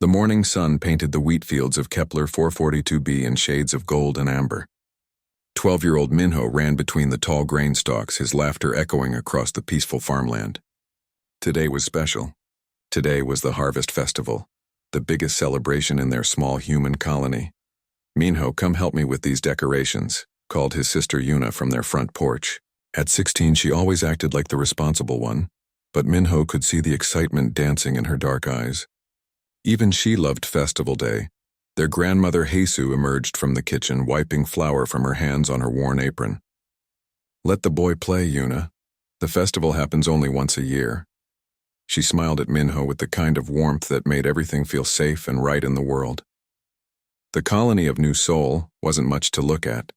The morning sun painted the wheat fields of Kepler 442b in shades of gold and amber. 12-year-old Minho ran between the tall grain stalks, his laughter echoing across the peaceful farmland. Today was special. Today was the harvest festival, the biggest celebration in their small human colony. "Minho, come help me with these decorations," called his sister Yuna from their front porch. At 16, she always acted like the responsible one, but Minho could see the excitement dancing in her dark eyes. Even she loved festival day. Their grandmother Jesu emerged from the kitchen, wiping flour from her hands on her worn apron. "Let the boy play, Yuna. The festival happens only once a year." She smiled at Minho with the kind of warmth that made everything feel safe and right in the world. The colony of New Seoul wasn't much to look at.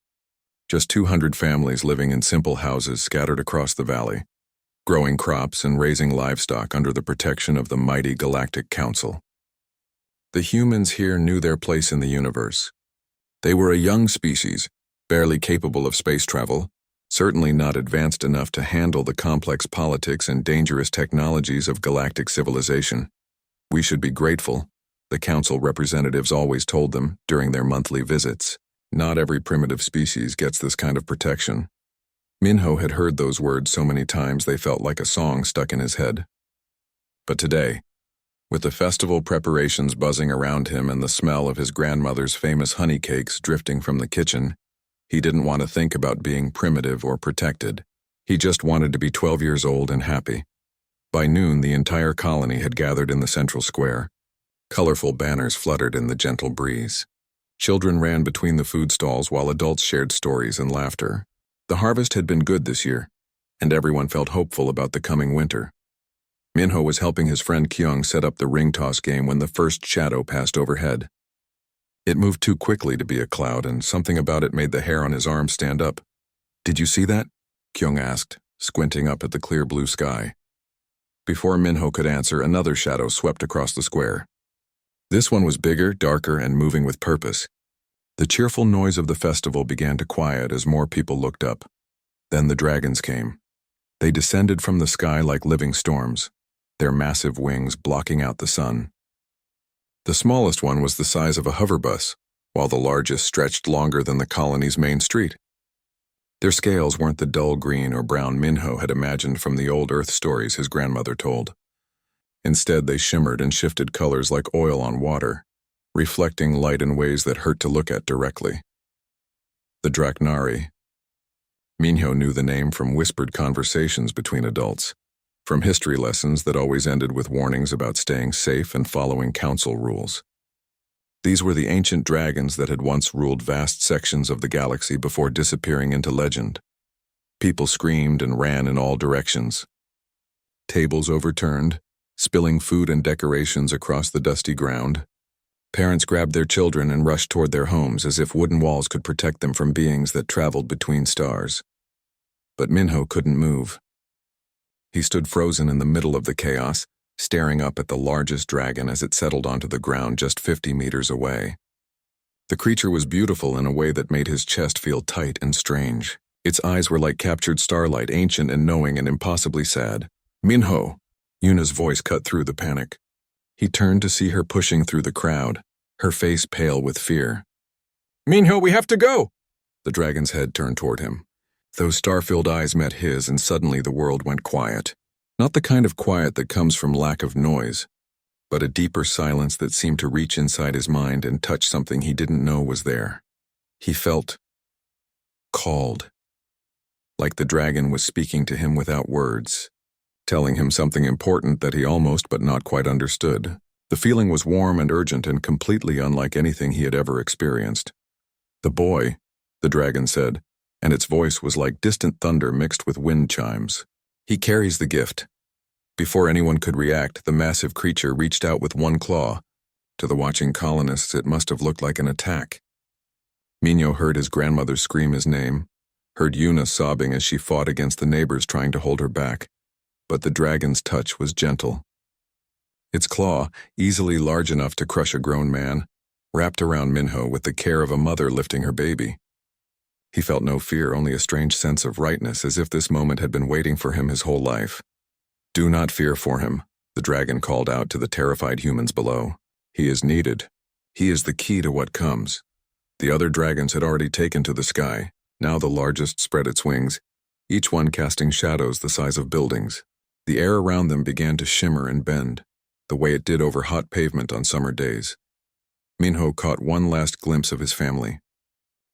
Just 200 families living in simple houses scattered across the valley, growing crops and raising livestock under the protection of the mighty Galactic Council. The humans here knew their place in the universe. They were a young species, barely capable of space travel, certainly not advanced enough to handle the complex politics and dangerous technologies of galactic civilization. "We should be grateful," the council representatives always told them during their monthly visits. "Not every primitive species gets this kind of protection." Minho had heard those words so many times they felt like a song stuck in his head. But today, with the festival preparations buzzing around him and the smell of his grandmother's famous honey cakes drifting from the kitchen, he didn't want to think about being primitive or protected. He just wanted to be 12 years old and happy. By noon, the entire colony had gathered in the central square. Colorful banners fluttered in the gentle breeze. Children ran between the food stalls while adults shared stories and laughter. The harvest had been good this year, and everyone felt hopeful about the coming winter. Minho was helping his friend Kyung set up the ring toss game when the first shadow passed overhead. It moved too quickly to be a cloud, and something about it made the hair on his arm stand up. "Did you see that?" Kyung asked, squinting up at the clear blue sky. Before Minho could answer, another shadow swept across the square. This one was bigger, darker, and moving with purpose. The cheerful noise of the festival began to quiet as more people looked up. Then the dragons came. They descended from the sky like living storms, their massive wings blocking out the sun. The smallest one was the size of a hover bus, while the largest stretched longer than the colony's main street. Their scales weren't the dull green or brown Minho had imagined from the old Earth stories his grandmother told. Instead, they shimmered and shifted colors like oil on water, reflecting light in ways that hurt to look at directly. The Draknari. Minho knew the name from whispered conversations between adults, from history lessons that always ended with warnings about staying safe and following council rules. These were the ancient dragons that had once ruled vast sections of the galaxy before disappearing into legend. People screamed and ran in all directions. Tables overturned, spilling food and decorations across the dusty ground. Parents grabbed their children and rushed toward their homes as if wooden walls could protect them from beings that traveled between stars. But Minho couldn't move. He stood frozen in the middle of the chaos, staring up at the largest dragon as it settled onto the ground just 50 meters away. The creature was beautiful in a way that made his chest feel tight and strange. Its eyes were like captured starlight, ancient and knowing and impossibly sad. "Minho!" Yuna's voice cut through the panic. He turned to see her pushing through the crowd, her face pale with fear. "Minho, we have to go!" The dragon's head turned toward him. Those star-filled eyes met his, and suddenly the world went quiet. Not the kind of quiet that comes from lack of noise, but a deeper silence that seemed to reach inside his mind and touch something he didn't know was there. He felt called, like the dragon was speaking to him without words, telling him something important that he almost but not quite understood. The feeling was warm and urgent and completely unlike anything he had ever experienced. "The boy," the dragon said, and its voice was like distant thunder mixed with wind chimes. "He carries the gift." Before anyone could react, the massive creature reached out with one claw. To the watching colonists, it must have looked like an attack. Minho heard his grandmother scream his name, heard Yuna sobbing as she fought against the neighbors trying to hold her back. But the dragon's touch was gentle. Its claw, easily large enough to crush a grown man, wrapped around Minho with the care of a mother lifting her baby. He felt no fear, only a strange sense of rightness, as if this moment had been waiting for him his whole life. "Do not fear for him," the dragon called out to the terrified humans below. He is needed. He is the key to what comes. The other dragons had already taken to the sky. Now the largest spread its wings, each one casting shadows the size of buildings. The air around them began to shimmer and bend, the way it did over hot pavement on summer days. Minho caught one last glimpse of his family.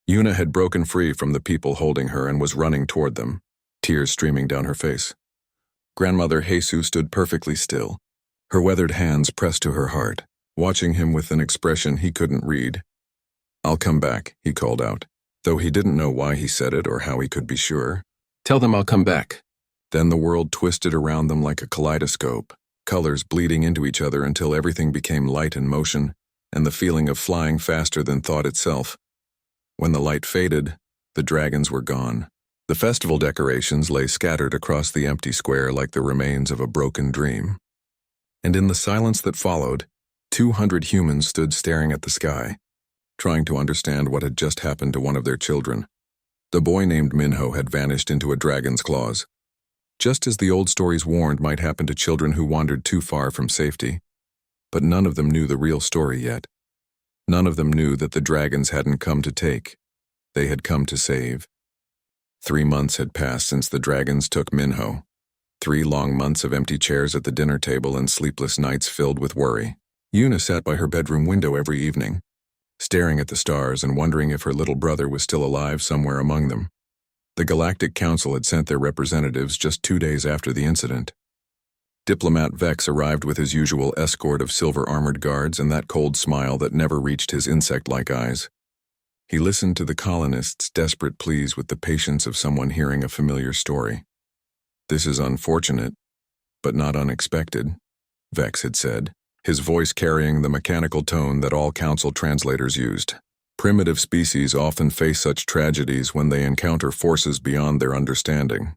Yuna had broken free from the people holding her and was running toward them, tears streaming down her face. Grandmother Jesus stood perfectly still, her weathered hands pressed to her heart, watching him with an expression he couldn't read. "I'll come back," he called out, though he didn't know why he said it or how he could be sure. "Tell them I'll come back." Then the world twisted around them like a kaleidoscope, colors bleeding into each other until everything became light and motion, and the feeling of flying faster than thought itself. When the light faded, the dragons were gone. The festival decorations lay scattered across the empty square like the remains of a broken dream. And in the silence that followed, 200 humans stood staring at the sky, trying to understand what had just happened to one of their children. The boy named Minho had vanished into a dragon's claws, just as the old stories warned might happen to children who wandered too far from safety. But none of them knew the real story yet. None of them knew that the dragons hadn't come to take. They had come to save. 3 months had passed since the dragons took Minho. 3 long months of empty chairs at the dinner table and sleepless nights filled with worry. Yuna sat by her bedroom window every evening, staring at the stars and wondering if her little brother was still alive somewhere among them. The Galactic Council had sent their representatives just 2 days after the incident. Diplomat Vex arrived with his usual escort of silver-armored guards and that cold smile that never reached his insect-like eyes. He listened to the colonists' desperate pleas with the patience of someone hearing a familiar story. "This is unfortunate, but not unexpected," Vex had said, his voice carrying the mechanical tone that all council translators used. "Primitive species often face such tragedies when they encounter forces beyond their understanding.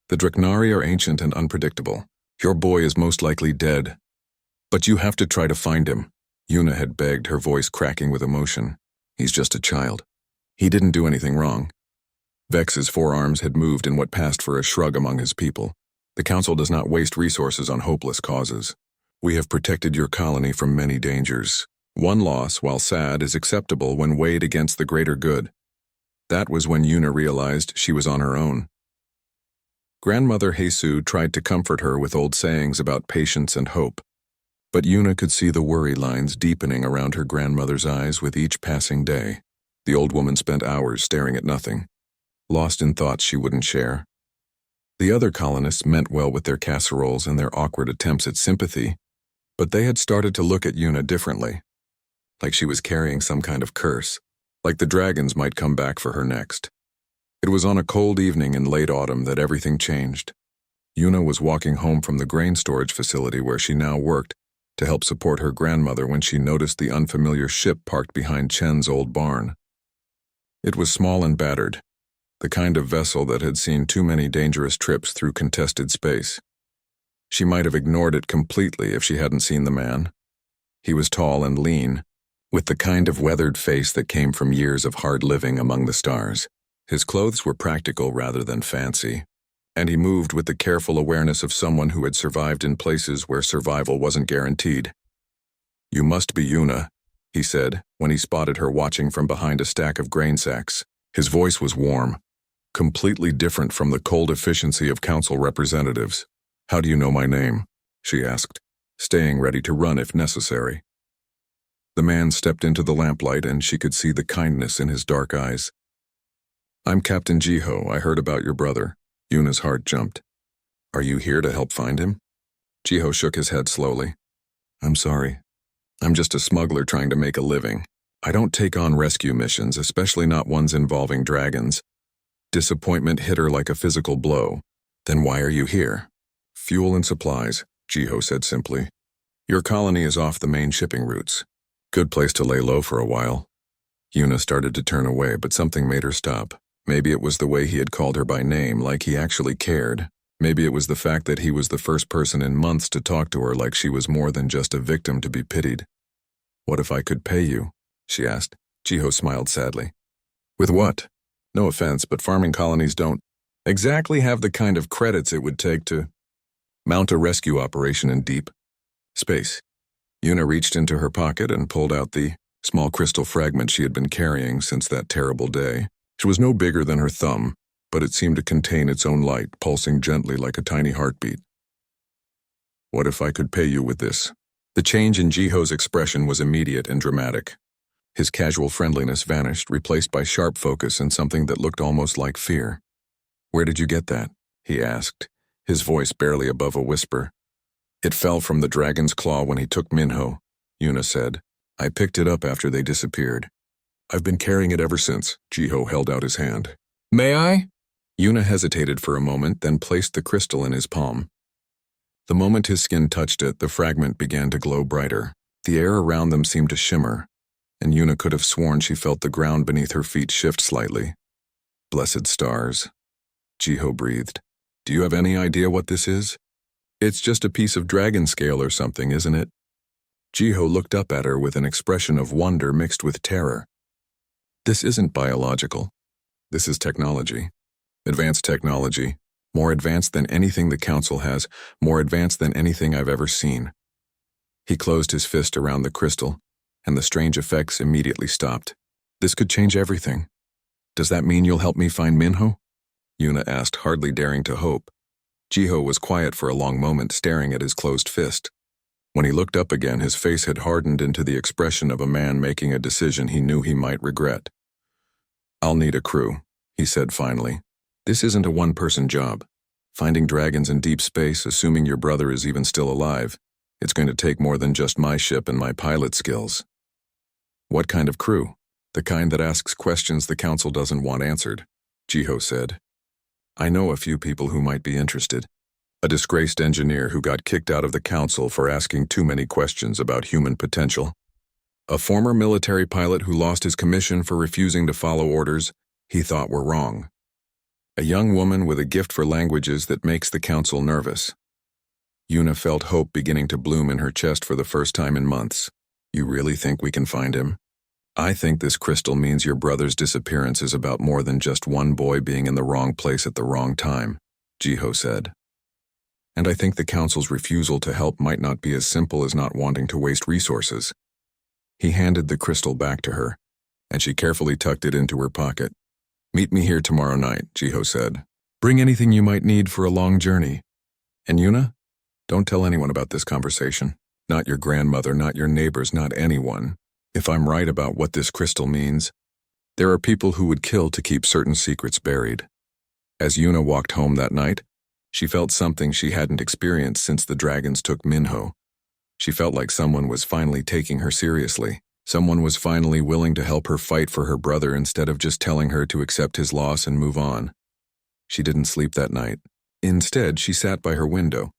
The Draknari are ancient and unpredictable. Your boy is most likely dead. But you have to try to find him," Yuna had begged, her voice cracking with emotion. "He's just a child. He didn't do anything wrong." Vex's forearms had moved in what passed for a shrug among his people. "The council does not waste resources on hopeless causes. We have protected your colony from many dangers. One loss, while sad, is acceptable when weighed against the greater good." That was when Yuna realized she was on her own. Grandmother Jesus tried to comfort her with old sayings about patience and hope, but Yuna could see the worry lines deepening around her grandmother's eyes with each passing day. The old woman spent hours staring at nothing, lost in thoughts she wouldn't share. The other colonists meant well with their casseroles and their awkward attempts at sympathy, but they had started to look at Yuna differently, like she was carrying some kind of curse, like the dragons might come back for her next. It was on a cold evening in late autumn that everything changed. Yuna was walking home from the grain storage facility where she now worked to help support her grandmother when she noticed the unfamiliar ship parked behind Chen's old barn. It was small and battered, the kind of vessel that had seen too many dangerous trips through contested space. She might have ignored it completely if she hadn't seen the man. He was tall and lean, with the kind of weathered face that came from years of hard living among the stars. His clothes were practical rather than fancy, and he moved with the careful awareness of someone who had survived in places where survival wasn't guaranteed. "You must be Yuna," he said, when he spotted her watching from behind a stack of grain sacks. His voice was warm, completely different from the cold efficiency of council representatives. "How do you know my name?" she asked, staying ready to run if necessary. The man stepped into the lamplight and she could see the kindness in his dark eyes. "I'm Captain Jiho. I heard about your brother." Yuna's heart jumped. "Are you here to help find him?" Jiho shook his head slowly. "I'm sorry. I'm just a smuggler trying to make a living. I don't take on rescue missions, especially not ones involving dragons." Disappointment hit her like a physical blow. "Then why are you here?" "Fuel and supplies," Jiho said simply. "Your colony is off the main shipping routes. Good place to lay low for a while." Yuna started to turn away, but something made her stop. Maybe it was the way he had called her by name, like he actually cared. Maybe it was the fact that he was the first person in months to talk to her like she was more than just a victim to be pitied. "What if I could pay you?" she asked. Jiho smiled sadly. "With what? No offense, but farming colonies don't exactly have the kind of credits it would take to mount a rescue operation in deep space." Yuna reached into her pocket and pulled out the small crystal fragment she had been carrying since that terrible day. It was no bigger than her thumb, but it seemed to contain its own light, pulsing gently like a tiny heartbeat. "What if I could pay you with this?" The change in Jiho's expression was immediate and dramatic. His casual friendliness vanished, replaced by sharp focus and something that looked almost like fear. "Where did you get that?" he asked, his voice barely above a whisper. "It fell from the dragon's claw when he took Minho," Yuna said. "I picked it up after they disappeared. I've been carrying it ever since." Jiho held out his hand. "May I?" Yuna hesitated for a moment, then placed the crystal in his palm. The moment his skin touched it, the fragment began to glow brighter. The air around them seemed to shimmer, and Yuna could have sworn she felt the ground beneath her feet shift slightly. "Blessed stars," Jiho breathed. "Do you have any idea what this is?" "It's just a piece of dragon scale or something, isn't it?" Jiho looked up at her with an expression of wonder mixed with terror. "This isn't biological. This is technology. Advanced technology. More advanced than anything the Council has, more advanced than anything I've ever seen." He closed his fist around the crystal, and the strange effects immediately stopped. "This could change everything. Does that mean you'll help me find Minho?" Yuna asked, hardly daring to hope. Jiho was quiet for a long moment, staring at his closed fist. When he looked up again, his face had hardened into the expression of a man making a decision he knew he might regret. "I'll need a crew," he said finally. "This isn't a one-person job. Finding dragons in deep space, assuming your brother is even still alive, it's going to take more than just my ship and my pilot skills." "What kind of crew?" "The kind that asks questions the Council doesn't want answered," Jiho said. "I know a few people who might be interested. A disgraced engineer who got kicked out of the Council for asking too many questions about human potential. A former military pilot who lost his commission for refusing to follow orders he thought were wrong. A young woman with a gift for languages that makes the Council nervous." Yuna felt hope beginning to bloom in her chest for the first time in months. "You really think we can find him?" "I think this crystal means your brother's disappearance is about more than just one boy being in the wrong place at the wrong time," Jiho said. "And I think the Council's refusal to help might not be as simple as not wanting to waste resources." He handed the crystal back to her, and she carefully tucked it into her pocket. "Meet me here tomorrow night," Jiho said. "Bring anything you might need for a long journey. And Yuna, don't tell anyone about this conversation. Not your grandmother, not your neighbors, not anyone. If I'm right about what this crystal means, there are people who would kill to keep certain secrets buried." As Yuna walked home that night, she felt something she hadn't experienced since the dragons took Minho. She felt like someone was finally taking her seriously. Someone was finally willing to help her fight for her brother instead of just telling her to accept his loss and move on. She didn't sleep that night. Instead, she sat by her window,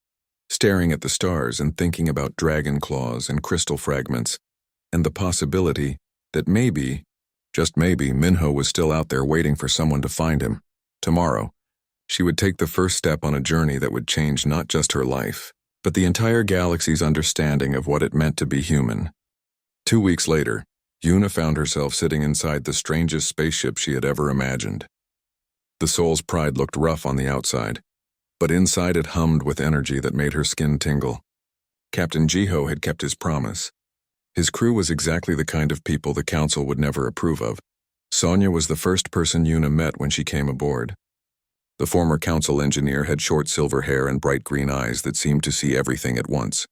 staring at the stars and thinking about dragon claws and crystal fragments, and the possibility that maybe, just maybe, Minho was still out there waiting for someone to find him. Tomorrow, she would take the first step on a journey that would change not just her life, but the entire galaxy's understanding of what it meant to be human. 2 weeks later, Yuna found herself sitting inside the strangest spaceship she had ever imagined. The Soul's Pride looked rough on the outside, but inside it hummed with energy that made her skin tingle. Captain Jiho had kept his promise. His crew was exactly the kind of people the Council would never approve of. Sonia was the first person Yuna met when she came aboard. The former Council engineer had short silver hair and bright green eyes that seemed to see everything at once.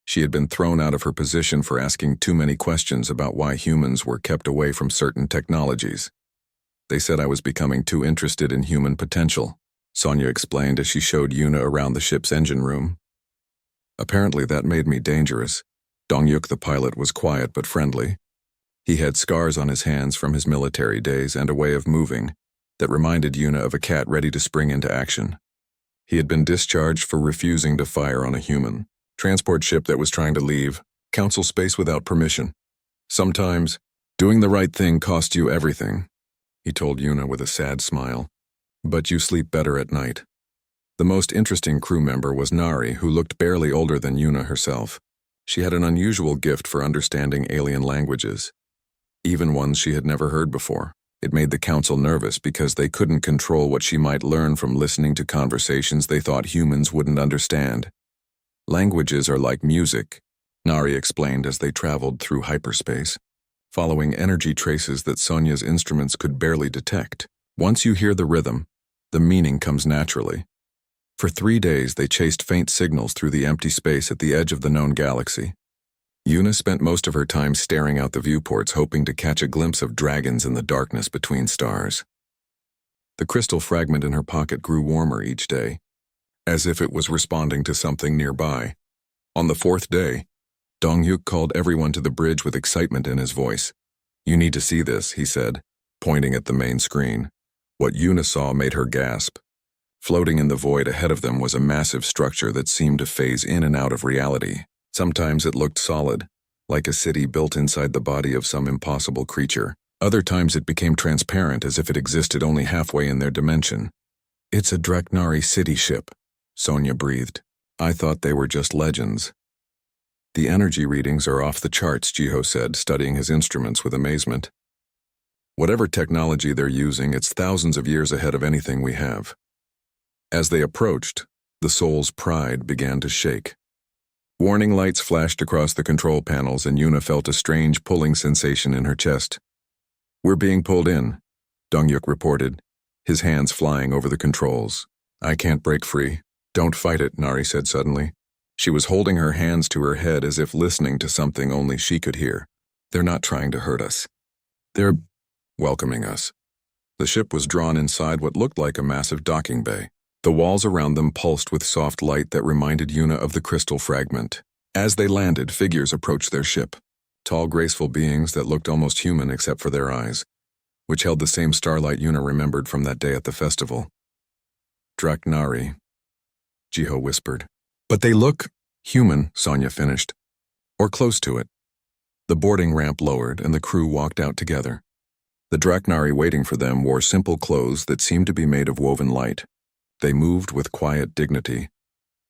She had been thrown out of her position for asking too many questions about why humans were kept away from certain technologies. "They said I was becoming too interested in human potential," Sonia explained as she showed Yuna around the ship's engine room. "Apparently that made me dangerous." Dongyuk the pilot was quiet but friendly. He had scars on his hands from his military days and a way of moving that reminded Yuna of a cat ready to spring into action. He had been discharged for refusing to fire on a human transport ship that was trying to leave Council space without permission. "Sometimes, doing the right thing costs you everything," he told Yuna with a sad smile. "But you sleep better at night." The most interesting crew member was Nari, who looked barely older than Yuna herself. She had an unusual gift for understanding alien languages, even ones she had never heard before. It made the Council nervous because they couldn't control what she might learn from listening to conversations they thought humans wouldn't understand. "Languages are like music," Nari explained as they traveled through hyperspace, following energy traces that Sonya's instruments could barely detect. Once you hear the rhythm, the meaning comes naturally. For 3 days, they chased faint signals through the empty space at the edge of the known galaxy. Yuna spent most of her time staring out the viewports, hoping to catch a glimpse of dragons in the darkness between stars. The crystal fragment in her pocket grew warmer each day, as if it was responding to something nearby. On the 4th day, Dongyuk called everyone to the bridge with excitement in his voice. "You need to see this," he said, pointing at the main screen. What Yuna saw made her gasp. Floating in the void ahead of them was a massive structure that seemed to phase in and out of reality. Sometimes it looked solid, like a city built inside the body of some impossible creature. Other times it became transparent, as if it existed only halfway in their dimension. "It's a Draknari city ship," Sonya breathed. "I thought they were just legends." "The energy readings are off the charts," Jiho said, studying his instruments with amazement. "Whatever technology they're using, it's thousands of years ahead of anything we have." As they approached, the soul's pride began to shake. Warning lights flashed across the control panels, and Yuna felt a strange pulling sensation in her chest. "We're being pulled in," Dongyuk reported, his hands flying over the controls. "I can't break free." "Don't fight it," Nari said suddenly. She was holding her hands to her head as if listening to something only she could hear. "They're not trying to hurt us. They're welcoming us." The ship was drawn inside what looked like a massive docking bay. The walls around them pulsed with soft light that reminded Yuna of the crystal fragment. As they landed, figures approached their ship. Tall, graceful beings that looked almost human except for their eyes, which held the same starlight Yuna remembered from that day at the festival. "Draknari," Jiho whispered. "But they look human," Sonya finished. "Or close to it." The boarding ramp lowered, and the crew walked out together. The Draknari waiting for them wore simple clothes that seemed to be made of woven light. They moved with quiet dignity,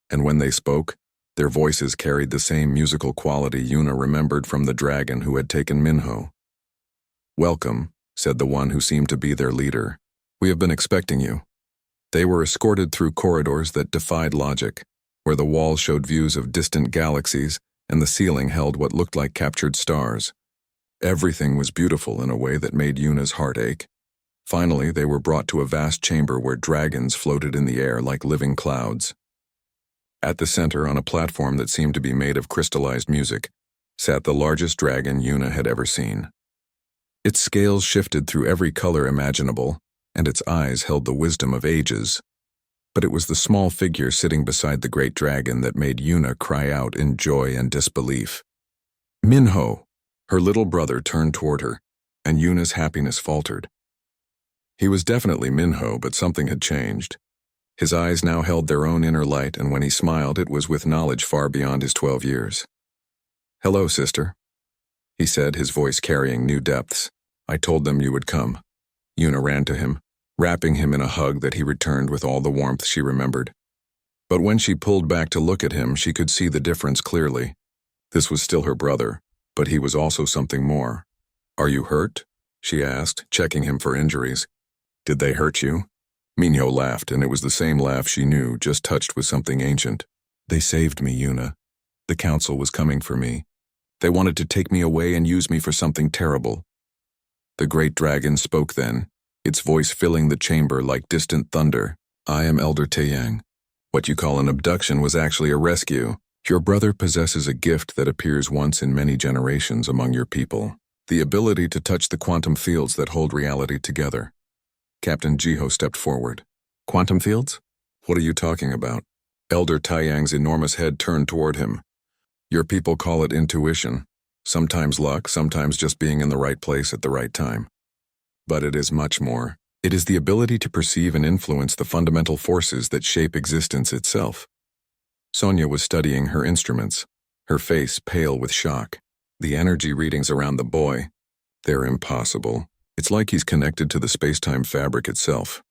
and when they spoke, their voices carried the same musical quality Yuna remembered from the dragon who had taken Minho. "Welcome," said the one who seemed to be their leader. "We have been expecting you." They were escorted through corridors that defied logic, where the walls showed views of distant galaxies and the ceiling held what looked like captured stars. Everything was beautiful in a way that made Yuna's heart ache. Finally, they were brought to a vast chamber where dragons floated in the air like living clouds. At the center, on a platform that seemed to be made of crystallized music, sat the largest dragon Yuna had ever seen. Its scales shifted through every color imaginable, and its eyes held the wisdom of ages. But it was the small figure sitting beside the great dragon that made Yuna cry out in joy and disbelief. "Minho!" Her little brother turned toward her, and Yuna's happiness faltered. He was definitely Minho, but something had changed. His eyes now held their own inner light, and when he smiled, it was with knowledge far beyond his 12 years. "Hello, sister," he said, his voice carrying new depths. "I told them you would come." Yuna ran to him, wrapping him in a hug that he returned with all the warmth she remembered. But when she pulled back to look at him, she could see the difference clearly. This was still her brother, but he was also something more. "Are you hurt?" she asked, checking him for injuries. "Did they hurt you?" Minho laughed, and it was the same laugh she knew, just touched with something ancient. "They saved me, Yuna. The council was coming for me. They wanted to take me away and use me for something terrible." The great dragon spoke then, its voice filling the chamber like distant thunder. "I am Elder Taeyang. What you call an abduction was actually a rescue. Your brother possesses a gift that appears once in many generations among your people. The ability to touch the quantum fields that hold reality together." Captain Jiho stepped forward. "Quantum fields? What are you talking about?" Elder Taeyang's enormous head turned toward him. "Your people call it intuition. Sometimes luck, sometimes just being in the right place at the right time. But it is much more. It is the ability to perceive and influence the fundamental forces that shape existence itself." Sonya was studying her instruments, her face pale with shock. The energy readings around the boy, they're impossible. It's like he's connected to the space-time fabric itself.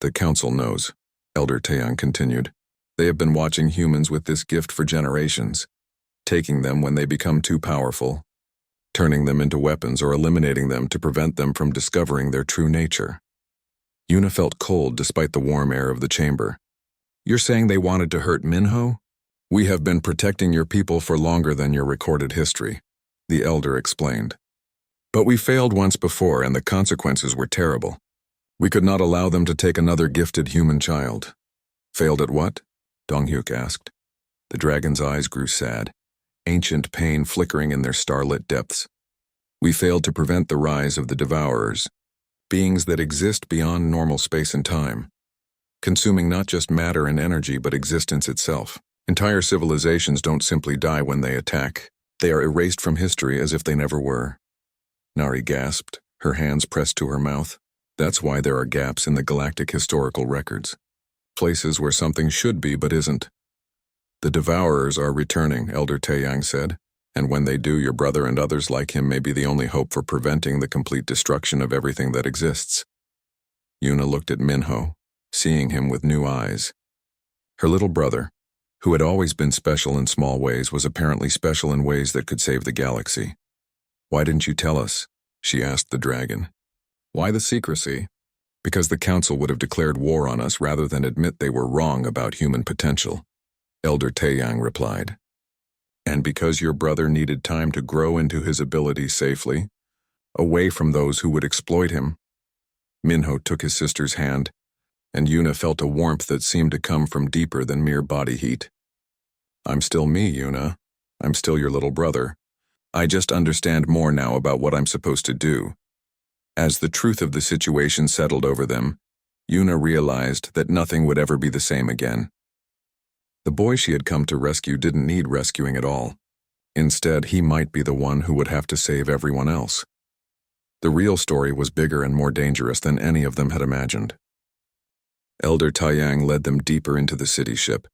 "The council knows," Elder Taeyang continued. "They have been watching humans with this gift for generations, taking them when they become too powerful, turning them into weapons or eliminating them to prevent them from discovering their true nature." Yuna felt cold despite the warm air of the chamber. "You're saying they wanted to hurt Minho?" We have been protecting your people for longer than your recorded history, the elder explained. But we failed once before, and the consequences were terrible. We could not allow them to take another gifted human child. Failed at what? Dong-hyuk asked. The dragon's eyes grew sad, ancient pain flickering in their starlit depths. We failed to prevent the rise of the Devourers, beings that exist beyond normal space and time, consuming not just matter and energy but existence itself. Entire civilizations don't simply die when they attack. They are erased from history as if they never were. Nari gasped, her hands pressed to her mouth. That's why there are gaps in the galactic historical records. Places where something should be but isn't. The Devourers are returning, Elder Taeyang said, and when they do, your brother and others like him may be the only hope for preventing the complete destruction of everything that exists. Yuna looked at Minho, seeing him with new eyes. Her little brother, who had always been special in small ways, was apparently special in ways that could save the galaxy. Why didn't you tell us? She asked the dragon. Why the secrecy? Because the council would have declared war on us rather than admit they were wrong about human potential, Elder Taeyang replied. And because your brother needed time to grow into his abilities safely, away from those who would exploit him. Minho took his sister's hand, and Yuna felt a warmth that seemed to come from deeper than mere body heat. I'm still me, Yuna. I'm still your little brother. I just understand more now about what I'm supposed to do. As the truth of the situation settled over them, Yuna realized that nothing would ever be the same again. The boy she had come to rescue didn't need rescuing at all. Instead, he might be the one who would have to save everyone else. The real story was bigger and more dangerous than any of them had imagined. Elder Taeyang led them deeper into the city ship,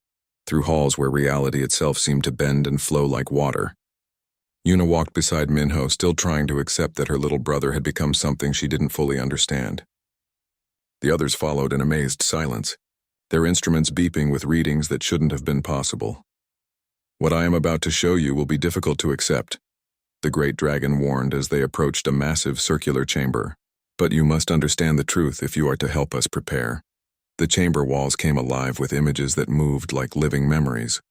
through halls where reality itself seemed to bend and flow like water. Yuna walked beside Minho, still trying to accept that her little brother had become something she didn't fully understand. The others followed in amazed silence, their instruments beeping with readings that shouldn't have been possible. What I am about to show you will be difficult to accept, the great dragon warned as they approached a massive circular chamber. But you must understand the truth if you are to help us prepare. The chamber walls came alive with images that moved like living memories.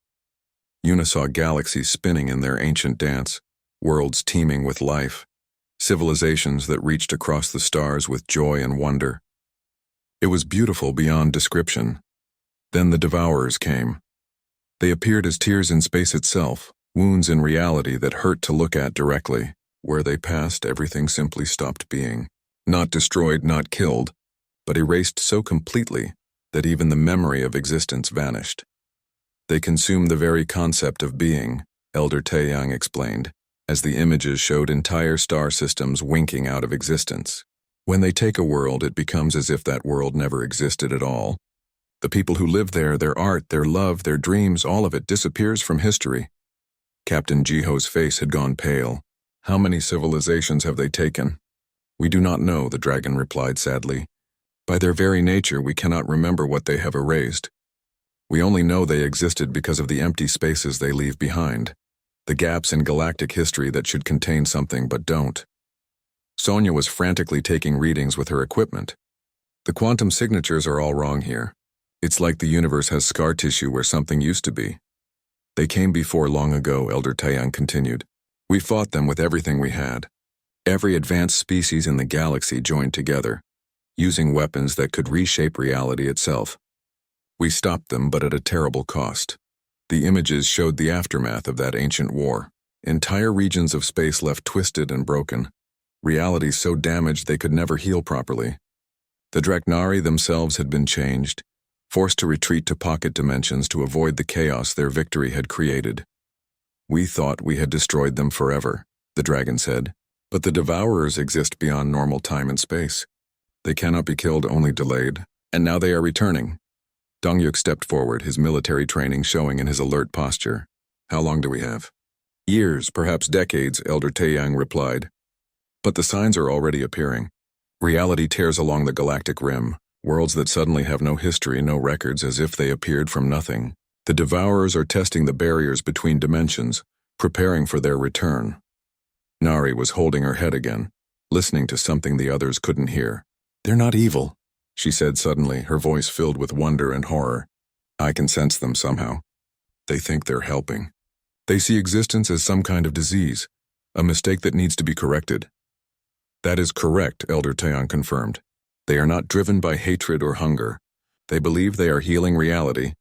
Yuna saw galaxies spinning in their ancient dance, worlds teeming with life, civilizations that reached across the stars with joy and wonder. It was beautiful beyond description. Then the Devourers came. They appeared as tears in space itself, wounds in reality that hurt to look at directly. Where they passed, everything simply stopped being. Not destroyed, not killed, but erased so completely that even the memory of existence vanished. They consumed the very concept of being, Elder Taeyang explained, as the images showed entire star systems winking out of existence. When they take a world, it becomes as if that world never existed at all. The people who live there, their art, their love, their dreams, all of it disappears from history. Captain Jiho's face had gone pale. How many civilizations have they taken? We do not know, the dragon replied sadly. By their very nature, we cannot remember what they have erased. We only know they existed because of the empty spaces they leave behind, the gaps in galactic history that should contain something but don't. Sonia was frantically taking readings with her equipment. The quantum signatures are all wrong here. It's like the universe has scar tissue where something used to be. They came before long ago, Elder Taeyang continued. We fought them with everything we had. Every advanced species in the galaxy joined together, using weapons that could reshape reality itself. We stopped them, but at a terrible cost. The images showed the aftermath of that ancient war. Entire regions of space left twisted and broken. Reality so damaged they could never heal properly. The Draknari themselves had been changed, forced to retreat to pocket dimensions to avoid the chaos their victory had created. We thought we had destroyed them forever, the dragon said, but the Devourers exist beyond normal time and space. They cannot be killed, only delayed, and now they are returning. Dong-hyuk stepped forward, his military training showing in his alert posture. How long do we have? Years, perhaps decades, Elder Taeyang replied. But the signs are already appearing. Reality tears along the galactic rim, worlds that suddenly have no history, no records, as if they appeared from nothing. The Devourers are testing the barriers between dimensions, preparing for their return. Nari was holding her head again, listening to something the others couldn't hear. They're not evil, she said suddenly, her voice filled with wonder and horror. I can sense them somehow. They think they're helping. They see existence as some kind of disease, a mistake that needs to be corrected. That is correct, Elder Taeyang confirmed. They are not driven by hatred or hunger. They believe they are healing reality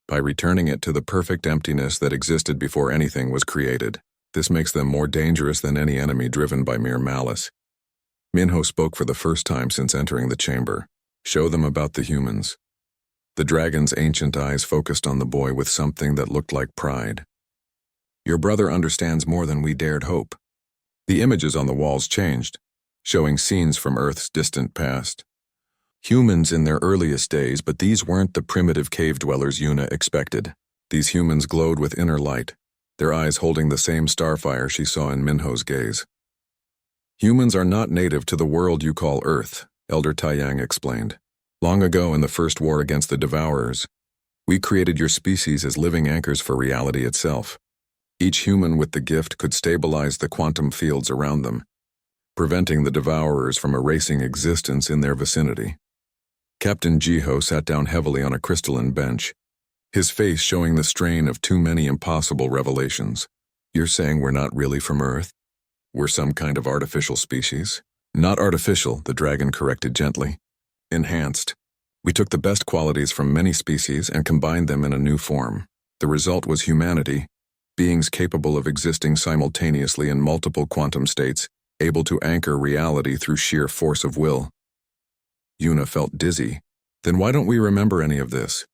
by returning it to the perfect emptiness that existed before anything was created. This makes them more dangerous than any enemy driven by mere malice. Minho spoke for the first time since entering the chamber. Show them about the humans. The dragon's ancient eyes focused on the boy with something that looked like pride. Your brother understands more than we dared hope. The images on the walls changed, showing scenes from Earth's distant past. Humans in their earliest days, but these weren't the primitive cave dwellers Yuna expected. These humans glowed with inner light, their eyes holding the same starfire she saw in Minho's gaze. Humans are not native to the world you call Earth, Elder Taeyang explained. Long ago in the first war against the Devourers, we created your species as living anchors for reality itself. Each human with the gift could stabilize the quantum fields around them, preventing the Devourers from erasing existence in their vicinity. Captain Jiho sat down heavily on a crystalline bench, his face showing the strain of too many impossible revelations. You're saying we're not really from Earth? We're some kind of artificial species? Not artificial, the dragon corrected gently. Enhanced. We took the best qualities from many species and combined them in a new form. The result was humanity, beings capable of existing simultaneously in multiple quantum states, able to anchor reality through sheer force of will. Yuna felt dizzy. Then why don't we remember any of this?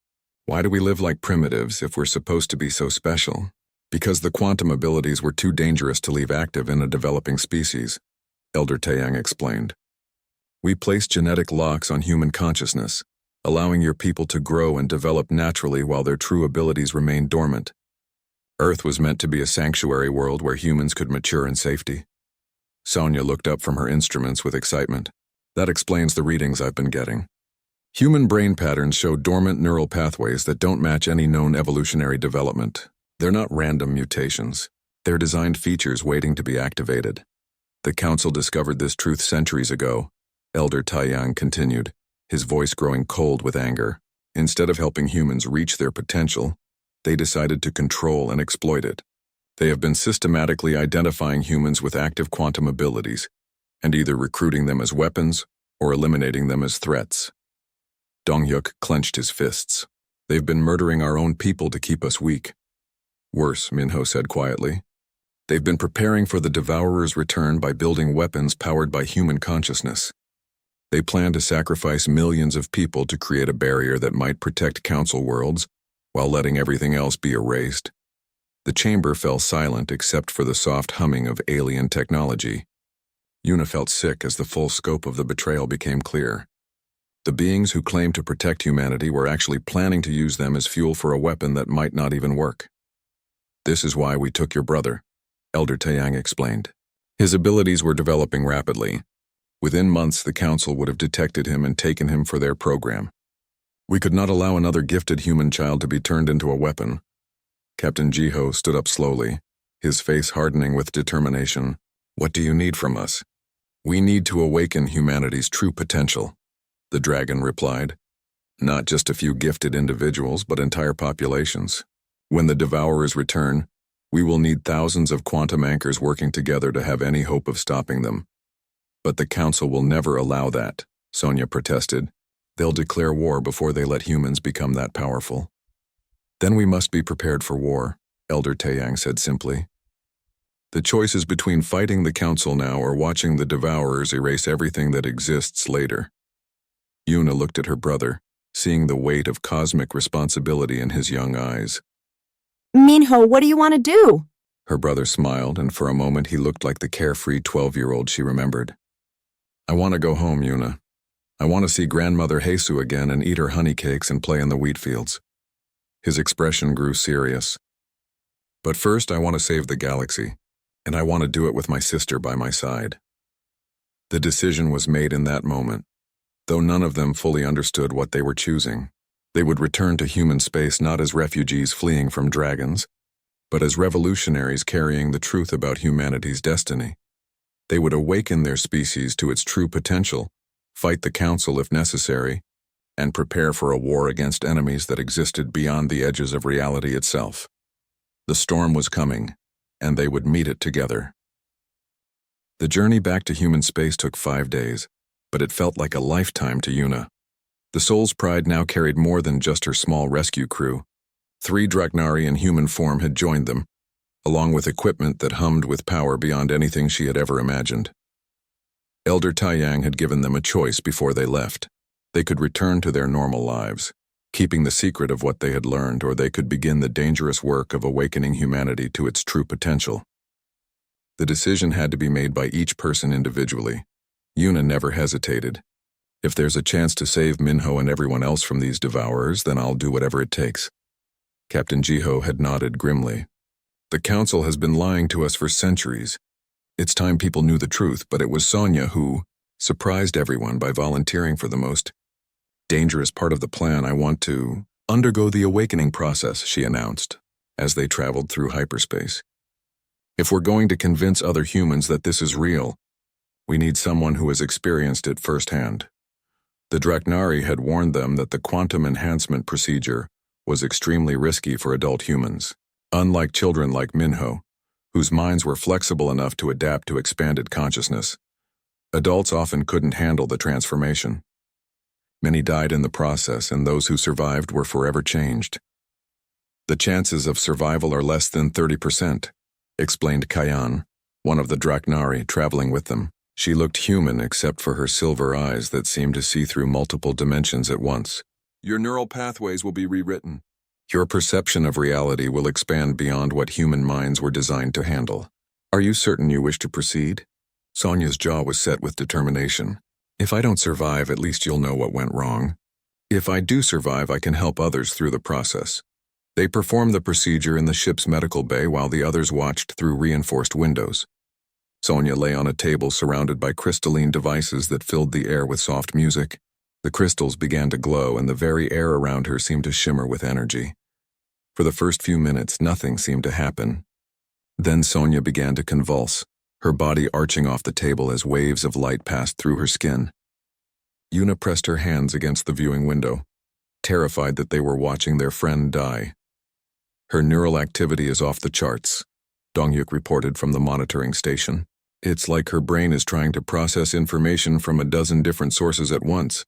Why do we live like primitives if we're supposed to be so special? Because the quantum abilities were too dangerous to leave active in a developing species, Elder Taeyang explained. We placed genetic locks on human consciousness, allowing your people to grow and develop naturally while their true abilities remained dormant. Earth was meant to be a sanctuary world where humans could mature in safety. Sonia looked up from her instruments with excitement. That explains the readings I've been getting. Human brain patterns show dormant neural pathways that don't match any known evolutionary development. They're not random mutations. They're designed features waiting to be activated. The Council discovered this truth centuries ago, Elder Taeyang continued, his voice growing cold with anger. Instead of helping humans reach their potential, they decided to control and exploit it. They have been systematically identifying humans with active quantum abilities and either recruiting them as weapons or eliminating them as threats. Donghyuk clenched his fists. They've been murdering our own people to keep us weak. Worse, Minho said quietly. They've been preparing for the Devourer's return by building weapons powered by human consciousness. They plan to sacrifice millions of people to create a barrier that might protect Council worlds while letting everything else be erased. The chamber fell silent except for the soft humming of alien technology. Yuna felt sick as the full scope of the betrayal became clear. The beings who claimed to protect humanity were actually planning to use them as fuel for a weapon that might not even work. This is why we took your brother, Elder Taeyang explained. His abilities were developing rapidly. Within months, the Council would have detected him and taken him for their program. We could not allow another gifted human child to be turned into a weapon. Captain Jiho stood up slowly, his face hardening with determination. What do you need from us? We need to awaken humanity's true potential, the dragon replied. Not just a few gifted individuals, but entire populations. When the Devourers return, we will need thousands of quantum anchors working together to have any hope of stopping them. But the Council will never allow that, Sonia protested. They'll declare war before they let humans become that powerful. Then we must be prepared for war, Elder Taeyang said simply. The choice is between fighting the Council now or watching the Devourers erase everything that exists later. Yuna looked at her brother, seeing the weight of cosmic responsibility in his young eyes. Minho, what do you want to do? Her brother smiled, and for a moment he looked like the carefree 12-year-old she remembered. I want to go home, Yuna. I want to see Grandmother Hesu again and eat her honey cakes and play in the wheat fields. His expression grew serious. But first I want to save the galaxy, and I want to do it with my sister by my side. The decision was made in that moment, though none of them fully understood what they were choosing. They would return to human space not as refugees fleeing from dragons, but as revolutionaries carrying the truth about humanity's destiny. They would awaken their species to its true potential, fight the Council if necessary, and prepare for a war against enemies that existed beyond the edges of reality itself. The storm was coming, and they would meet it together. The journey back to human space took 5 days, but it felt like a lifetime to Yuna. The Soul's Pride now carried more than just her small rescue crew. 3 Draknari in human form had joined them, along with equipment that hummed with power beyond anything she had ever imagined. Elder Taiyang had given them a choice before they left. They could return to their normal lives, keeping the secret of what they had learned, or they could begin the dangerous work of awakening humanity to its true potential. The decision had to be made by each person individually. Yuna never hesitated. If there's a chance to save Minho and everyone else from these devourers, then I'll do whatever it takes. Captain Jiho had nodded grimly. The Council has been lying to us for centuries. It's time people knew the truth, but it was Sonya who surprised everyone by volunteering for the most dangerous part of the plan. I want to undergo the awakening process, she announced, as they traveled through hyperspace. If we're going to convince other humans that this is real, we need someone who has experienced it firsthand. The Draknari had warned them that the quantum enhancement procedure was extremely risky for adult humans, unlike children like Minho, whose minds were flexible enough to adapt to expanded consciousness. Adults often couldn't handle the transformation. Many died in the process, and those who survived were forever changed. The chances of survival are less than 30%, explained Kayan, one of the Draknari traveling with them. She looked human except for her silver eyes that seemed to see through multiple dimensions at once. Your neural pathways will be rewritten. Your perception of reality will expand beyond what human minds were designed to handle. Are you certain you wish to proceed? Sonya's jaw was set with determination. If I don't survive, at least you'll know what went wrong. If I do survive, I can help others through the process. They performed the procedure in the ship's medical bay while the others watched through reinforced windows. Sonya lay on a table surrounded by crystalline devices that filled the air with soft music. The crystals began to glow, and the very air around her seemed to shimmer with energy. For the first few minutes, nothing seemed to happen. Then Sonya began to convulse, her body arching off the table as waves of light passed through her skin. Yuna pressed her hands against the viewing window, terrified that they were watching their friend die. Her neural activity is off the charts, Dongyuk reported from the monitoring station. It's like her brain is trying to process information from a dozen different sources at once.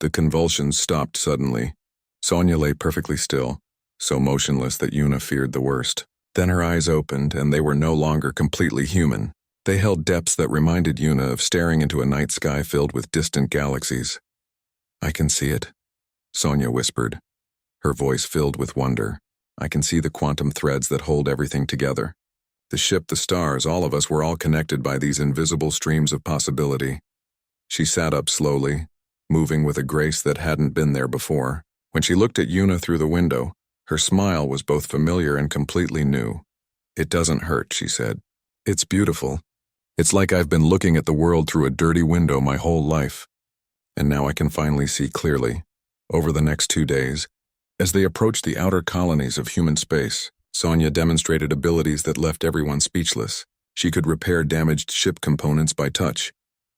The convulsions stopped suddenly. Sonya lay perfectly still, so motionless that Yuna feared the worst. Then her eyes opened, and they were no longer completely human. They held depths that reminded Yuna of staring into a night sky filled with distant galaxies. I can see it, Sonya whispered, her voice filled with wonder. I can see the quantum threads that hold everything together. The ship, the stars, all of us were all connected by these invisible streams of possibility. She sat up slowly, moving with a grace that hadn't been there before. When she looked at Yuna through the window, her smile was both familiar and completely new. It doesn't hurt, she said. It's beautiful. It's like I've been looking at the world through a dirty window my whole life. And now I can finally see clearly. Over the next 2 days, as they approached the outer colonies of human space, Sonya demonstrated abilities that left everyone speechless. She could repair damaged ship components by touch,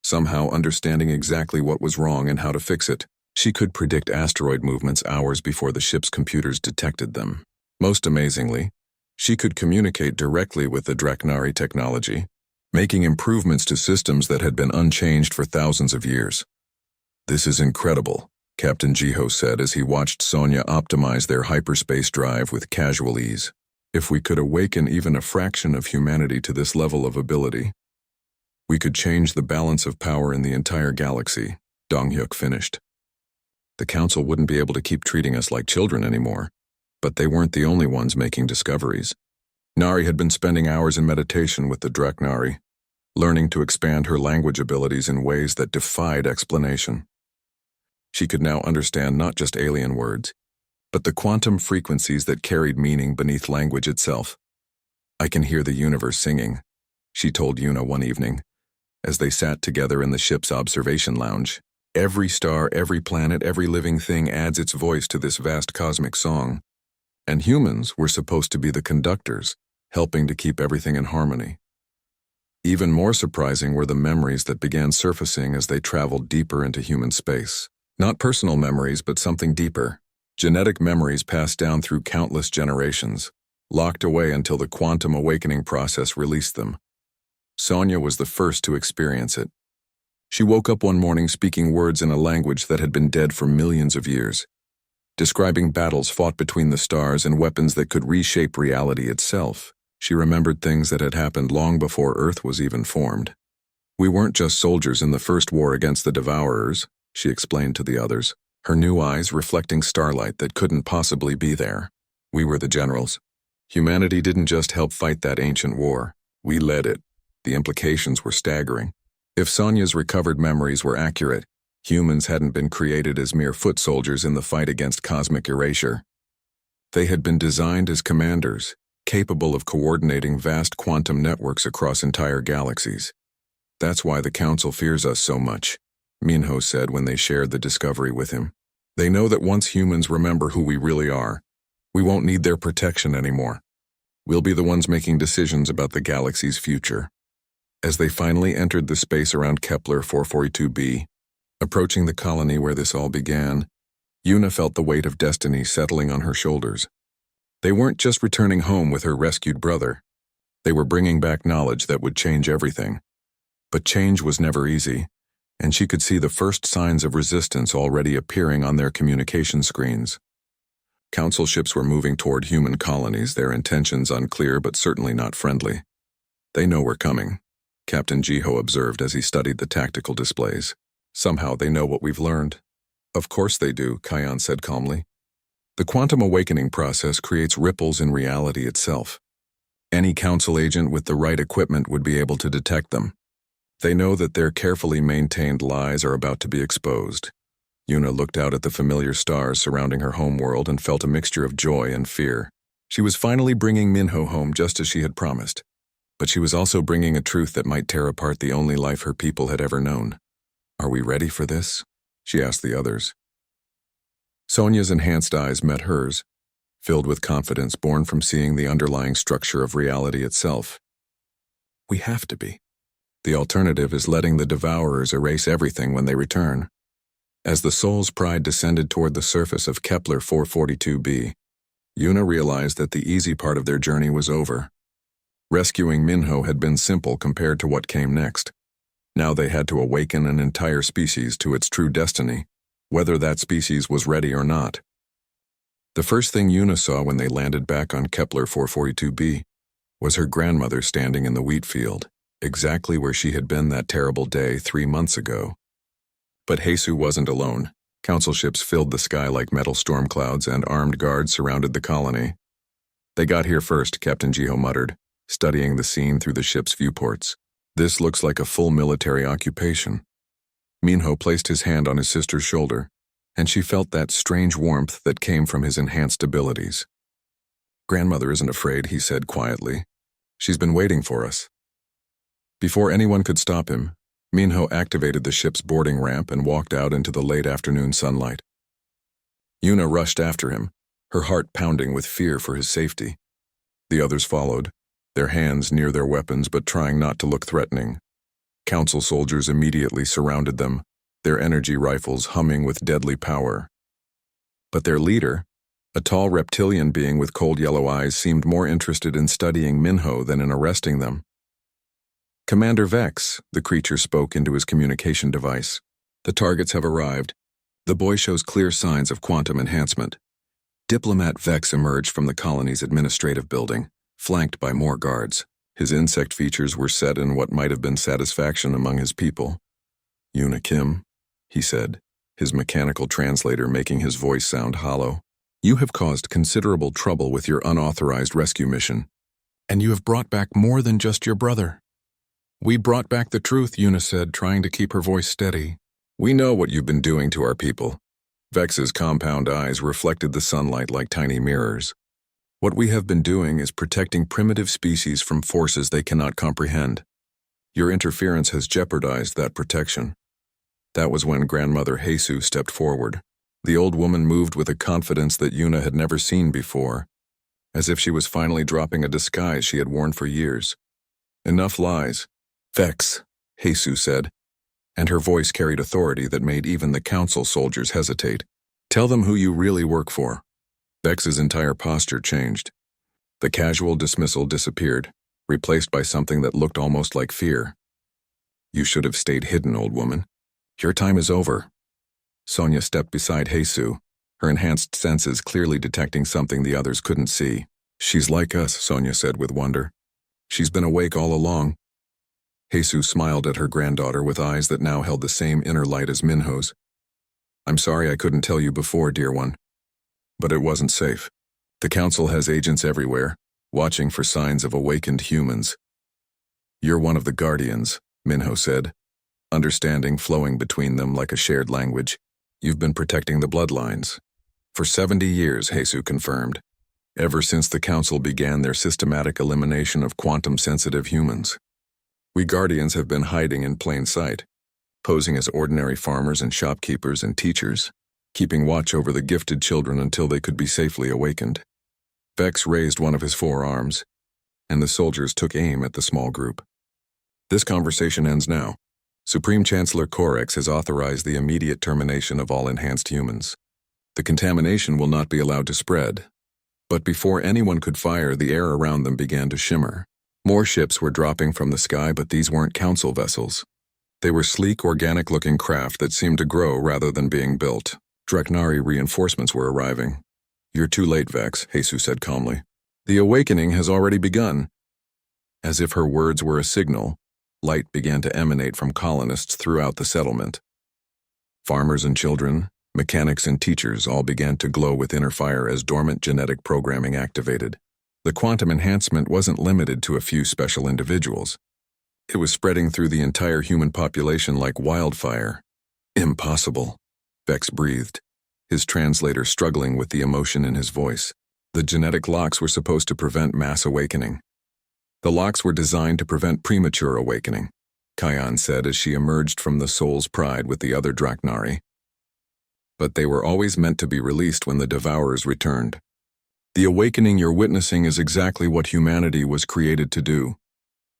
somehow understanding exactly what was wrong and how to fix it. She could predict asteroid movements hours before the ship's computers detected them. Most amazingly, she could communicate directly with the Draknari technology, making improvements to systems that had been unchanged for thousands of years. This is incredible, Captain Jiho said as he watched Sonya optimize their hyperspace drive with casual ease. If we could awaken even a fraction of humanity to this level of ability, we could change the balance of power in the entire galaxy, Donghyuk finished. The Council wouldn't be able to keep treating us like children anymore, but they weren't the only ones making discoveries. Nari had been spending hours in meditation with the Draknari, learning to expand her language abilities in ways that defied explanation. She could now understand not just alien words, but the quantum frequencies that carried meaning beneath language itself. I can hear the universe singing, she told Yuna one evening, as they sat together in the ship's observation lounge. Every star, every planet, every living thing adds its voice to this vast cosmic song, and humans were supposed to be the conductors, helping to keep everything in harmony. Even more surprising were the memories that began surfacing as they traveled deeper into human space. Not personal memories, but something deeper. Genetic memories passed down through countless generations, locked away until the quantum awakening process released them. Sonia was the first to experience it. She woke up one morning speaking words in a language that had been dead for millions of years, describing battles fought between the stars and weapons that could reshape reality itself. She remembered things that had happened long before Earth was even formed. "We weren't just soldiers in the first war against the Devourers," she explained to the others, her new eyes reflecting starlight that couldn't possibly be there. "We were the generals. Humanity didn't just help fight that ancient war. We led it." The implications were staggering. If Sonia's recovered memories were accurate, humans hadn't been created as mere foot soldiers in the fight against cosmic erasure. They had been designed as commanders, capable of coordinating vast quantum networks across entire galaxies. "That's why the Council fears us so much," Minho said when they shared the discovery with him. "They know that once humans remember who we really are, we won't need their protection anymore. We'll be the ones making decisions about the galaxy's future." As they finally entered the space around Kepler 442b, approaching the colony where this all began, Yuna felt the weight of destiny settling on her shoulders. They weren't just returning home with her rescued brother. They were bringing back knowledge that would change everything. But change was never easy, and she could see the first signs of resistance already appearing on their communication screens. Council ships were moving toward human colonies, their intentions unclear but certainly not friendly. "They know we're coming," Captain Jiho observed as he studied the tactical displays. "Somehow they know what we've learned." "Of course they do," Kion said calmly. "The quantum awakening process creates ripples in reality itself. Any council agent with the right equipment would be able to detect them. They know that their carefully maintained lies are about to be exposed." Yuna looked out at the familiar stars surrounding her homeworld and felt a mixture of joy and fear. She was finally bringing Minho home just as she had promised. But she was also bringing a truth that might tear apart the only life her people had ever known. "Are we ready for this?" she asked the others. Sonia's enhanced eyes met hers, filled with confidence born from seeing the underlying structure of reality itself. "We have to be. The alternative is letting the Devourers erase everything when they return." As the soul's pride descended toward the surface of Kepler 442b, Yuna realized that the easy part of their journey was over. Rescuing Minho had been simple compared to what came next. Now they had to awaken an entire species to its true destiny, whether that species was ready or not. The first thing Yuna saw when they landed back on Kepler 442b was her grandmother standing in the wheat field, exactly where she had been that terrible day 3 months ago. But Jesus wasn't alone. Council ships filled the sky like metal storm clouds, and armed guards surrounded the colony. "They got here first," Captain Jiho muttered, studying the scene through the ship's viewports. "This looks like a full military occupation." Minho placed his hand on his sister's shoulder, and she felt that strange warmth that came from his enhanced abilities. "Grandmother isn't afraid," he said quietly. "She's been waiting for us." Before anyone could stop him, Minho activated the ship's boarding ramp and walked out into the late afternoon sunlight. Yuna rushed after him, her heart pounding with fear for his safety. The others followed, their hands near their weapons but trying not to look threatening. Council soldiers immediately surrounded them, their energy rifles humming with deadly power. But their leader, a tall reptilian being with cold yellow eyes, seemed more interested in studying Minho than in arresting them. "Commander Vex," the creature spoke into his communication device. "The targets have arrived. The boy shows clear signs of quantum enhancement." Diplomat Vex emerged from the colony's administrative building, flanked by more guards. His insect features were set in what might have been satisfaction among his people. "Yuna Kim," he said, his mechanical translator making his voice sound hollow. "You have caused considerable trouble with your unauthorized rescue mission, and you have brought back more than just your brother." "We brought back the truth," Yuna said, trying to keep her voice steady. "We know what you've been doing to our people." Vex's compound eyes reflected the sunlight like tiny mirrors. "What we have been doing is protecting primitive species from forces they cannot comprehend. Your interference has jeopardized that protection." That was when Grandmother Jesus stepped forward. The old woman moved with a confidence that Yuna had never seen before, as if she was finally dropping a disguise she had worn for years. "Enough lies, Vex," Jesus said, and her voice carried authority that made even the council soldiers hesitate. "Tell them who you really work for." Vex's entire posture changed. The casual dismissal disappeared, replaced by something that looked almost like fear. You should have stayed hidden, old woman. Your time is over. Sonia stepped beside Jesus, her enhanced senses clearly detecting something the others couldn't see. She's like us, Sonia said with wonder. She's been awake all along. Jesus smiled at her granddaughter with eyes that now held the same inner light as Minho's. I'm sorry I couldn't tell you before, dear one. But it wasn't safe. The Council has agents everywhere, watching for signs of awakened humans. You're one of the Guardians, Minho said, understanding flowing between them like a shared language. You've been protecting the bloodlines. For 70 years, Jesus confirmed, ever since the Council began their systematic elimination of quantum-sensitive humans. We Guardians have been hiding in plain sight, posing as ordinary farmers and shopkeepers and teachers, keeping watch over the gifted children until they could be safely awakened. Vex raised one of his forearms, and the soldiers took aim at the small group. This conversation ends now. Supreme Chancellor Orcs has authorized the immediate termination of all enhanced humans. The contamination will not be allowed to spread. But before anyone could fire, the air around them began to shimmer. More ships were dropping from the sky, but these weren't council vessels. They were sleek, organic-looking craft that seemed to grow rather than being built. Draknari reinforcements were arriving. You're too late, Vex, Jesus said calmly. The awakening has already begun. As if her words were a signal, light began to emanate from colonists throughout the settlement. Farmers and children, mechanics and teachers all began to glow with inner fire as dormant genetic programming activated. The quantum enhancement wasn't limited to a few special individuals. It was spreading through the entire human population like wildfire. Impossible, Vex breathed, his translator struggling with the emotion in his voice. The genetic locks were supposed to prevent mass awakening. The locks were designed to prevent premature awakening, Kion said as she emerged from the Soul's Pride with the other Draknari. But they were always meant to be released when the Devourers returned. The awakening you're witnessing is exactly what humanity was created to do.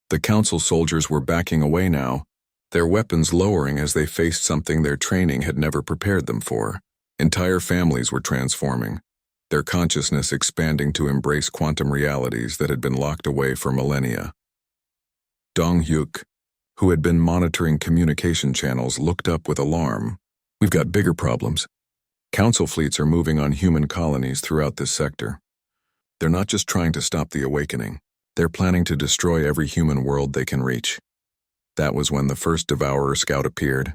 The Council soldiers were backing away now, their weapons lowering as they faced something their training had never prepared them for. Entire families were transforming, their consciousness expanding to embrace quantum realities that had been locked away for millennia. Dong Hyuk, who had been monitoring communication channels, looked up with alarm. We've got bigger problems. Council fleets are moving on human colonies throughout this sector. They're not just trying to stop the awakening. They're planning to destroy every human world they can reach. That was when the first Devourer scout appeared.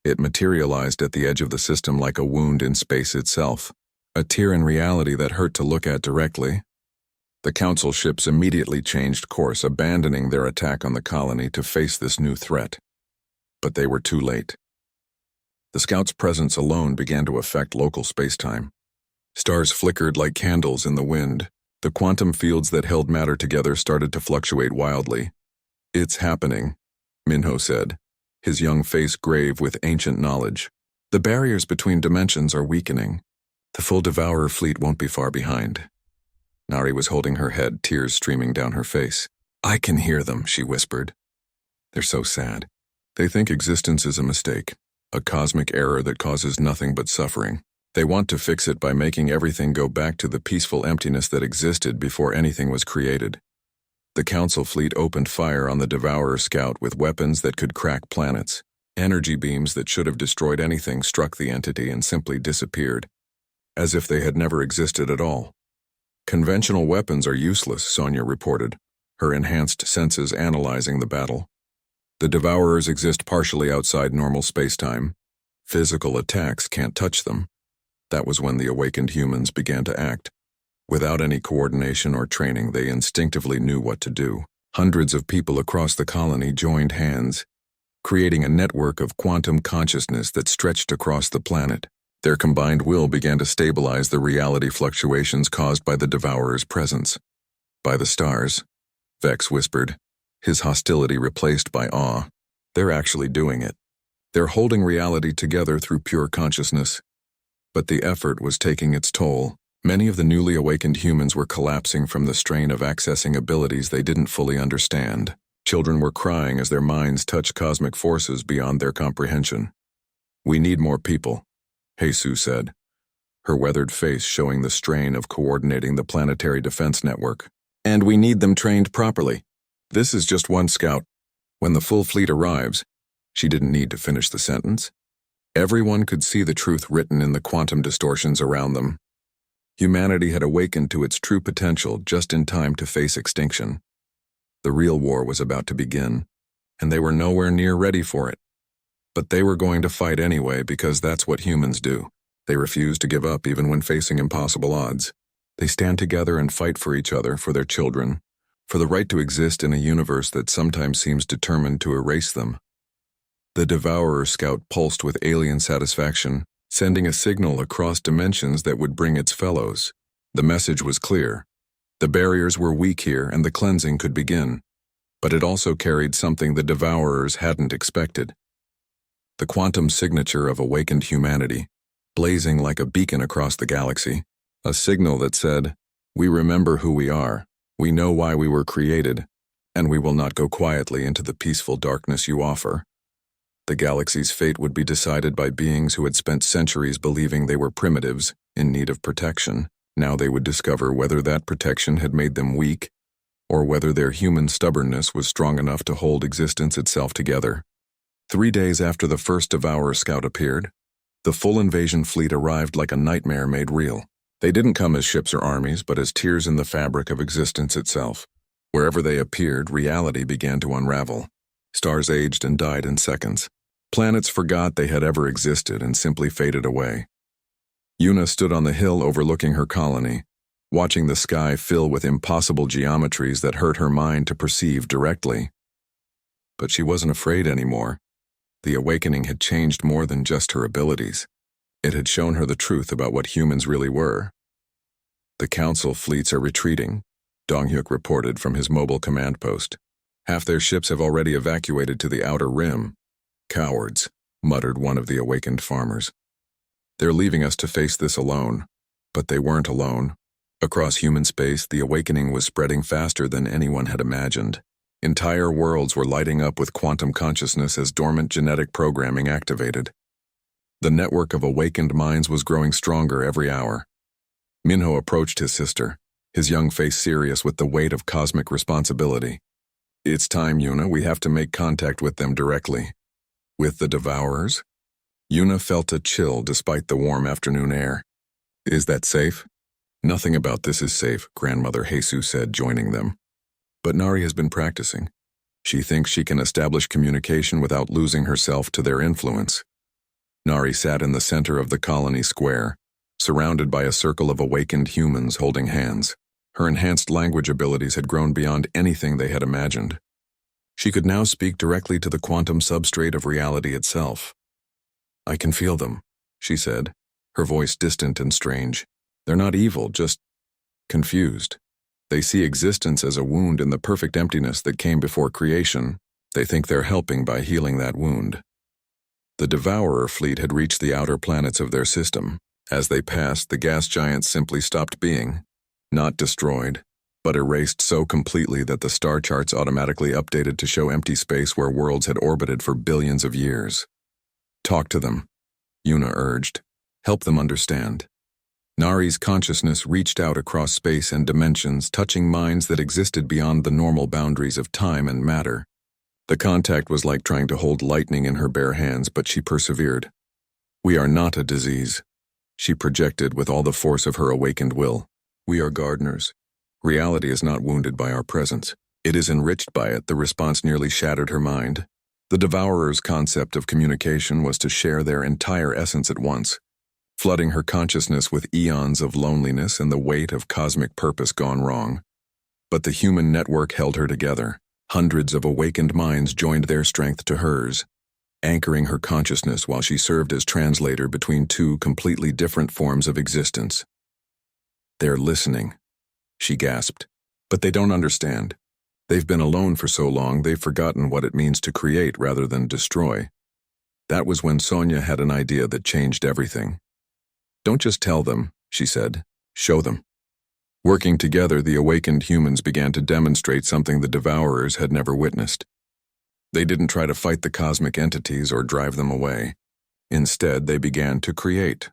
It materialized at the edge of the system like a wound in space itself, a tear in reality that hurt to look at directly. The Council ships immediately changed course, abandoning their attack on the colony to face this new threat. But they were too late. The scout's presence alone began to affect local spacetime. Stars flickered like candles in the wind. The quantum fields that held matter together started to fluctuate wildly. It's happening, Minho said, his young face grave with ancient knowledge. The barriers between dimensions are weakening. The full Devourer fleet won't be far behind. Nari was holding her head, tears streaming down her face. I can hear them, she whispered. They're so sad. They think existence is a mistake, a cosmic error that causes nothing but suffering. They want to fix it by making everything go back to the peaceful emptiness that existed before anything was created. The Council fleet opened fire on the Devourer scout with weapons that could crack planets. Energy beams that should have destroyed anything struck the entity and simply disappeared, as if they had never existed at all. Conventional weapons are useless, Sonia reported, her enhanced senses analyzing the battle. The Devourers exist partially outside normal spacetime. Physical attacks can't touch them. That was when the awakened humans began to act. Without any coordination or training, they instinctively knew what to do. Hundreds of people across the colony joined hands, creating a network of quantum consciousness that stretched across the planet. Their combined will began to stabilize the reality fluctuations caused by the Devourer's presence. By the stars, Vex whispered, his hostility replaced by awe. They're actually doing it. They're holding reality together through pure consciousness. But the effort was taking its toll. Many of the newly awakened humans were collapsing from the strain of accessing abilities they didn't fully understand. Children were crying as their minds touched cosmic forces beyond their comprehension. We need more people, Jesus said, her weathered face showing the strain of coordinating the planetary defense network. And we need them trained properly. This is just one scout. When the full fleet arrives, she didn't need to finish the sentence. Everyone could see the truth written in the quantum distortions around them. Humanity had awakened to its true potential just in time to face extinction. The real war was about to begin, and they were nowhere near ready for it. But they were going to fight anyway because that's what humans do. They refuse to give up even when facing impossible odds. They stand together and fight for each other, for their children, for the right to exist in a universe that sometimes seems determined to erase them. The Devourer scout pulsed with alien satisfaction, sending a signal across dimensions that would bring its fellows. The message was clear. The barriers were weak here and the cleansing could begin. But it also carried something the Devourers hadn't expected. The quantum signature of awakened humanity, blazing like a beacon across the galaxy. A signal that said, "We remember who we are, we know why we were created, and we will not go quietly into the peaceful darkness you offer." The galaxy's fate would be decided by beings who had spent centuries believing they were primitives, in need of protection. Now they would discover whether that protection had made them weak, or whether their human stubbornness was strong enough to hold existence itself together. 3 days after the first Devourer scout appeared, the full invasion fleet arrived like a nightmare made real. They didn't come as ships or armies, but as tears in the fabric of existence itself. Wherever they appeared, reality began to unravel. Stars aged and died in seconds. Planets forgot they had ever existed and simply faded away. Una stood on the hill overlooking her colony, watching the sky fill with impossible geometries that hurt her mind to perceive directly. But she wasn't afraid anymore. The awakening had changed more than just her abilities. It had shown her the truth about what humans really were. "The Council fleets are retreating," Donghyuk reported from his mobile command post. "Half their ships have already evacuated to the outer rim." "Cowards," muttered one of the awakened farmers. "They're leaving us to face this alone." But they weren't alone. Across human space, the awakening was spreading faster than anyone had imagined. Entire worlds were lighting up with quantum consciousness as dormant genetic programming activated. The network of awakened minds was growing stronger every hour. Minho approached his sister, his young face serious with the weight of cosmic responsibility. "It's time, Una. We have to make contact with them directly." "With the Devourers?" Una felt a chill despite the warm afternoon air. "Is that safe?" "Nothing about this is safe," Grandmother Jesus said, joining them. "But Nari has been practicing. She thinks she can establish communication without losing herself to their influence." Nari sat in the center of the colony square, surrounded by a circle of awakened humans holding hands. Her enhanced language abilities had grown beyond anything they had imagined. She could now speak directly to the quantum substrate of reality itself. "I can feel them," she said, her voice distant and strange. "They're not evil, just confused. They see existence as a wound in the perfect emptiness that came before creation. They think they're helping by healing that wound." The Devourer fleet had reached the outer planets of their system. As they passed, the gas giants simply stopped being. Not destroyed, but erased so completely that the star charts automatically updated to show empty space where worlds had orbited for billions of years. "Talk to them," Una urged. "Help them understand." Nari's consciousness reached out across space and dimensions, touching minds that existed beyond the normal boundaries of time and matter. The contact was like trying to hold lightning in her bare hands, but she persevered. "We are not a disease," she projected with all the force of her awakened will. "We are gardeners. Reality is not wounded by our presence. It is enriched by it." The response nearly shattered her mind. The Devourer's concept of communication was to share their entire essence at once, flooding her consciousness with eons of loneliness and the weight of cosmic purpose gone wrong. But the human network held her together. Hundreds of awakened minds joined their strength to hers, anchoring her consciousness while she served as translator between two completely different forms of existence. "They're listening," she gasped. "But they don't understand. They've been alone for so long they've forgotten what it means to create rather than destroy." That was when Sonia had an idea that changed everything. "Don't just tell them," she said. "Show them." Working together, the awakened humans began to demonstrate something the Devourers had never witnessed. They didn't try to fight the cosmic entities or drive them away. Instead, they began to create.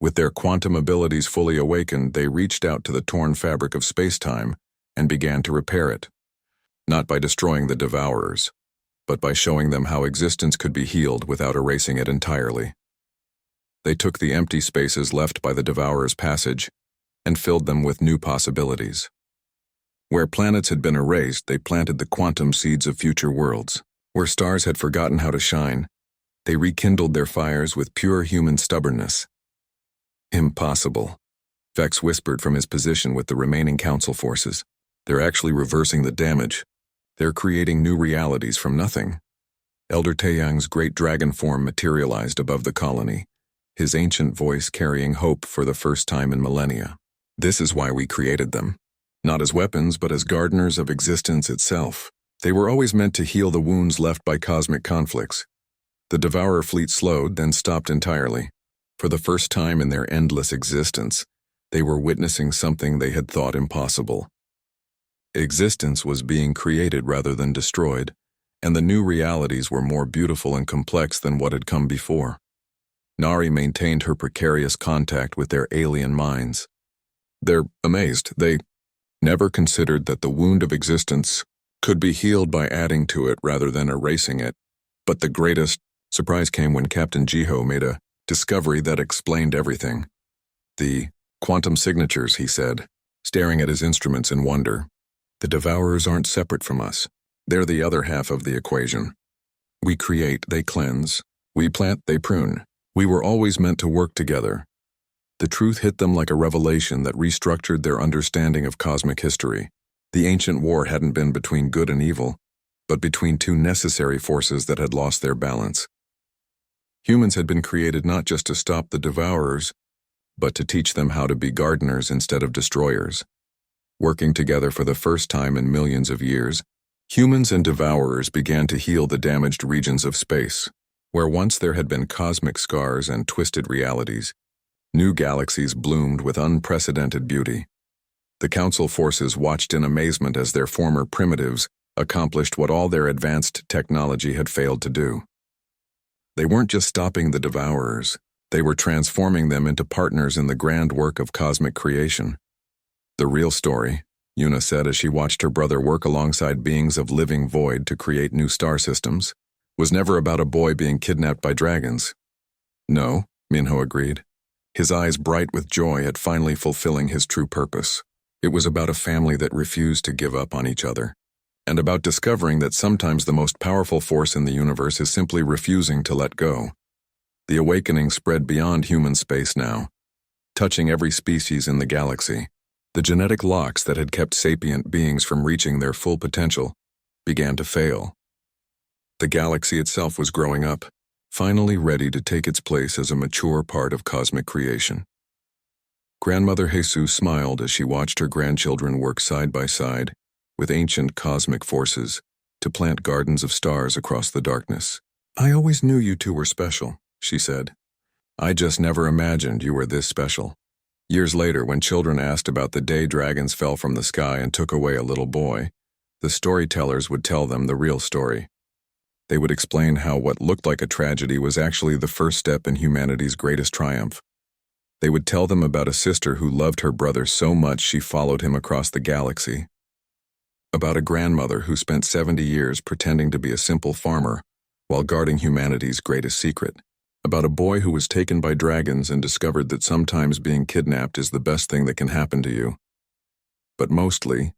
With their quantum abilities fully awakened, they reached out to the torn fabric of space-time and began to repair it, not by destroying the devourers, but by showing them how existence could be healed without erasing it entirely. They took the empty spaces left by the devourer's passage and filled them with new possibilities. Where planets had been erased, they planted the quantum seeds of future worlds. Where stars had forgotten how to shine, they rekindled their fires with pure human stubbornness. Impossible, Vex whispered from his position with the remaining council forces. They're actually reversing the damage. They're creating new realities from nothing. Elder Taeyang's great dragon form materialized above the colony, his ancient voice carrying hope for the first time in millennia. This is why we created them. Not as weapons, but as gardeners of existence itself. They were always meant to heal the wounds left by cosmic conflicts. The Devourer fleet slowed, then stopped entirely. For the first time in their endless existence, they were witnessing something they had thought impossible. Existence was being created rather than destroyed, and the new realities were more beautiful and complex than what had come before. Nari maintained her precarious contact with their alien minds. They're amazed. They never considered that the wound of existence could be healed by adding to it rather than erasing it. But the greatest surprise came when Captain Jiho made a discovery that explained everything. The quantum signatures, he said, staring at his instruments in wonder. The Devourers aren't separate from us. They're the other half of the equation. We create, they cleanse. We plant, they prune. We were always meant to work together. The truth hit them like a revelation that restructured their understanding of cosmic history. The ancient war hadn't been between good and evil, but between two necessary forces that had lost their balance. Humans had been created not just to stop the Devourers, but to teach them how to be gardeners instead of destroyers. Working together for the first time in millions of years, humans and Devourers began to heal the damaged regions of space. Where once there had been cosmic scars and twisted realities, new galaxies bloomed with unprecedented beauty. The Council forces watched in amazement as their former primitives accomplished what all their advanced technology had failed to do. They weren't just stopping the Devourers, they were transforming them into partners in the grand work of cosmic creation. The real story, Yuna said as she watched her brother work alongside beings of living void to create new star systems, was never about a boy being kidnapped by dragons. No, Minho agreed, his eyes bright with joy at finally fulfilling his true purpose. It was about a family that refused to give up on each other, and about discovering that sometimes the most powerful force in the universe is simply refusing to let go. The awakening spread beyond human space now, touching every species in the galaxy. The genetic locks that had kept sapient beings from reaching their full potential began to fail. The galaxy itself was growing up, finally ready to take its place as a mature part of cosmic creation. Grandmother Jesus smiled as she watched her grandchildren work side by side with ancient cosmic forces to plant gardens of stars across the darkness. I always knew you two were special, she said. I just never imagined you were this special. Years later, when children asked about the day dragons fell from the sky and took away a little boy, the storytellers would tell them the real story. They would explain how what looked like a tragedy was actually the first step in humanity's greatest triumph. They would tell them about a sister who loved her brother so much she followed him across the galaxy. About a grandmother who spent 70 years pretending to be a simple farmer while guarding humanity's greatest secret. About a boy who was taken by dragons and discovered that sometimes being kidnapped is the best thing that can happen to you. But mostly,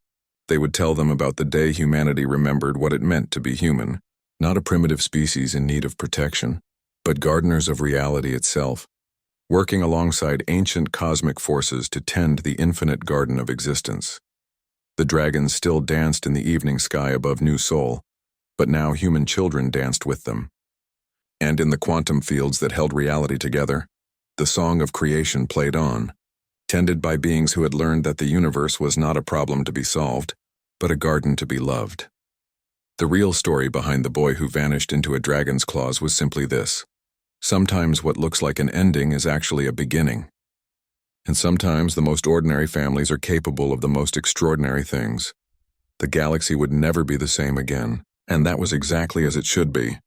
they would tell them about the day humanity remembered what it meant to be human. Not a primitive species in need of protection, but gardeners of reality itself, working alongside ancient cosmic forces to tend the infinite garden of existence. The dragons still danced in the evening sky above New Sol, but now human children danced with them. And in the quantum fields that held reality together, the song of creation played on, tended by beings who had learned that the universe was not a problem to be solved, but a garden to be loved. The real story behind the boy who vanished into a dragon's claws was simply this. Sometimes what looks like an ending is actually a beginning. And sometimes the most ordinary families are capable of the most extraordinary things. The galaxy would never be the same again, and that was exactly as it should be.